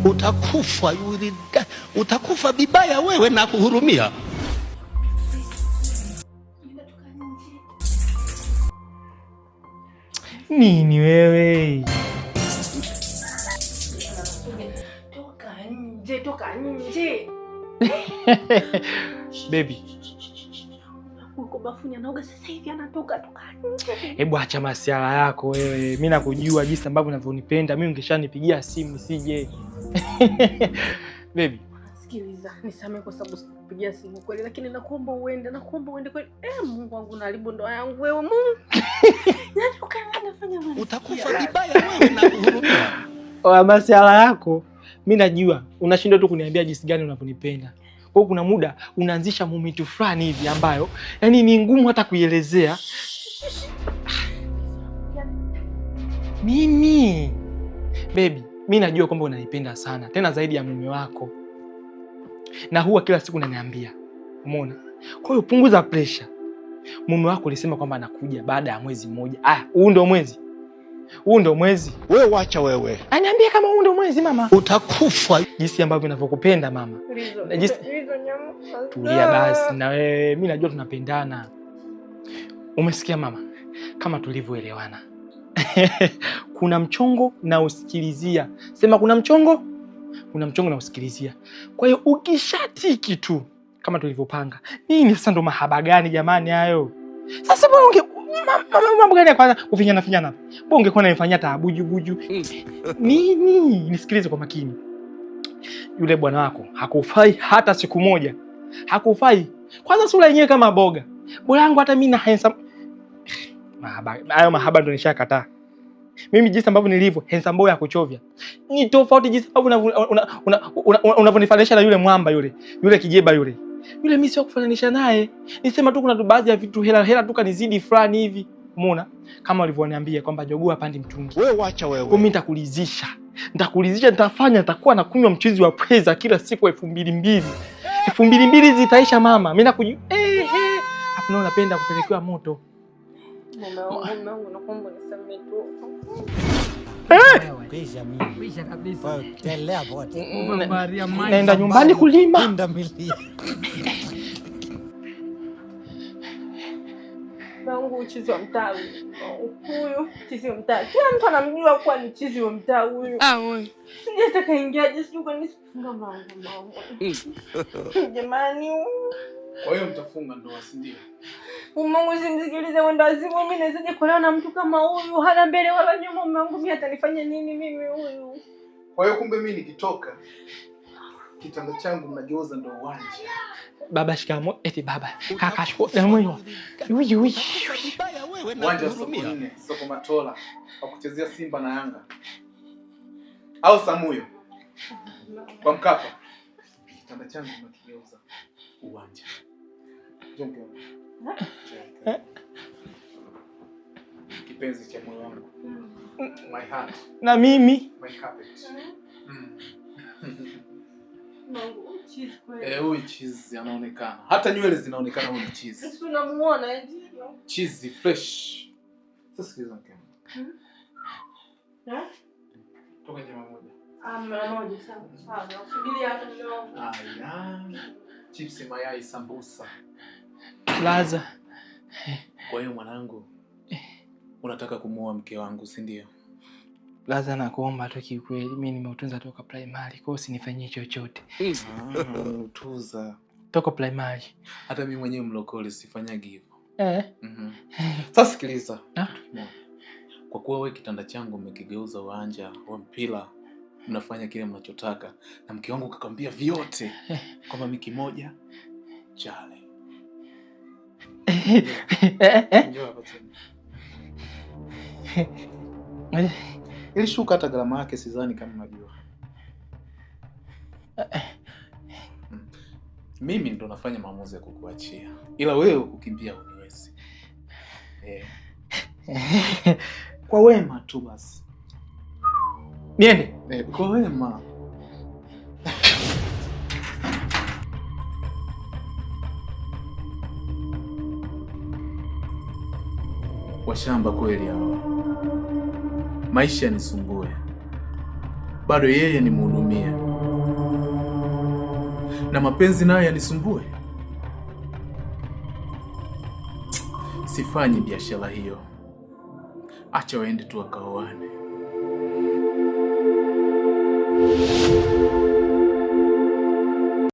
utakufa, utakufa vibaya wewe na kuhurumia. Nini wewe? Toka nje. Baby. Uko bafuni anaoga sasa hivi anatoka nje. Hebu acha masiala yako wewe. Mimi nakujua jinsi ambavyo unavyonipenda. Mimi ungeshanipigia simu sije. Baby. Sikiliza, nisamee kwa sababu sikupigia simu kweli, lakini nakuomba uende kweli. Mungu wangu naharibu ndoa yangu wewe Mungu. Natoka nafanya mambo. Utakufa vibaya wewe na kuhurumia. Oa masiala yako. Mimi najua unashindwa tu kuniambia jinsi gani unavyonipenda. Kwa kuna muda unaanzisha moment fulani hivi ambayo yani ni ngumu hata kuielezea. Mimi baby, mimi najua kwamba unanipenda sana, tena zaidi ya mume wako. Na huwa kila siku unaniambia. Umeona? Kwa hiyo punguza pressure. Mume wako alisema kwamba anakuja baada ya mwezi mmoja. Huu ndio mwezi. Huu ndio mwezi. Wewe wacha wewe. Aniambie kama huu ndio mwezi mama. Utakufa jinsi ambavyo ninavyokupenda mama. Tulia basi na wewe, mimi najua tunapendana. Umesikia mama? Kama tulivyoelewana. Kuna mchongo na usikilizia. Sema kuna mchongo na usikilizia. Kwa hiyo ukishatiki tu kama tulivyopanga. Nini sasa ndo mahaba gani jamani hayo? Sasa bwana mambo gani ya kwanza kufinyana? Bwana ungekuwa unanifanyia taabuju. Nini? Nisikilize kwa makini. Yule bwana wako hakufai hata siku moja. Hakufai. Kwanza sura yenyewe kama boga. Bwana wangu hata mimi na handsome. Mahaba ndo nishakataa. Mimi jinsi ambavyo nilivyo handsome boy ya kuchovya. Ni tofauti jinsi ambavyo unavyonifananisha na yule mwamba yule kijeba yule. Yule mimi sio kufananisha naye. Nisema tu kuna tu baadhi ya vitu hela tu kanizidi fulani hivi. Umeona? Kama ulivyoniambia kwamba jogoo hapandi mtungi. Wewe wacha wewe. Mimi nitakulizisha, nitakuwa na kunywa mchuzi wa pweza kila siku 2,200. 2,200 zitaisha mama. Mimi nakujua. Hapo nao napenda kupelekewa moto. Mume wangu nakuomba nisamee tu. Pisha kabisa. Telea bote. Naenda nyumbani kulima. Bangu chizi wa mtaa huyu. Chizi wa mtaa. Kila mtu anamjua kuwa ni chizi wa mtaa huyu. Wewe. Sije atakaingiaje sijui kwa nini sifunga mlango. Jamani. Kwa hiyo mtafunga ndoa si ndio? Mungu simsikilize wenda wazimu, mimi nawezaje kuolewa na mtu kama huyu? Hana mbele wala nyuma, mume wangu mimi atanifanya nini mimi huyu? Kwa hiyo kumbe mimi nikitoka kitanda changu mnageuza ndo uwanja. Baba shikamo, eti baba. Kaka shikamo moyo. Uyi. Uwanja wa soko 4, soko Matola, wa kuchezea Simba na Yanga. Au Samuyo. Kwa Mkapa. Kitanda changu mnageuza uwanja. Jongo. Kipenzi cha moyo wangu. My heart. Na mimi. My carpet. Mungu, cheese kweli. Huyu cheese anaonekana. Hata nywele zinaonekana huyu cheese. Sisi tunamuona ndio. Cheese fresh. Sasa sikiliza mkema. Toka jamaa moja. Mara moja sawa. Sawa, usubiri hapa ndio. Chips mayai sambusa. Laza. Kwa hiyo mwanangu, unataka kumuoa mke wangu, si ndio? Laza nakuomba tu kiukweli, mimi nimeutunza toka primary, kwa hiyo usinifanyie chochote. Utuza. Toka primary. Hata mimi mwenyewe mlokole sifanyagi hivyo. Sasa sikiliza. Kwa kuwa wewe kitanda changu umekigeuza uwanja wa mpira, mnafanya kile mnachotaka, na mke wangu kakwambia vyote kwamba mimi kimoja chale. Njoo hapa tena. Ili shuka hata gharama yake sidhani kama unajua. Mimi ndo nafanya maamuzi ya kukuachia. Ila wewe kukimbia uniwezi. Kwa wema tu basi. Niende? Kwa wema. Washamba kweli hao. Maisha nisumbue. bado yeye nimhudumie, na mapenzi nayo yanisumbue? Sifanyi biashara hiyo. Acha waende tu wakaoane.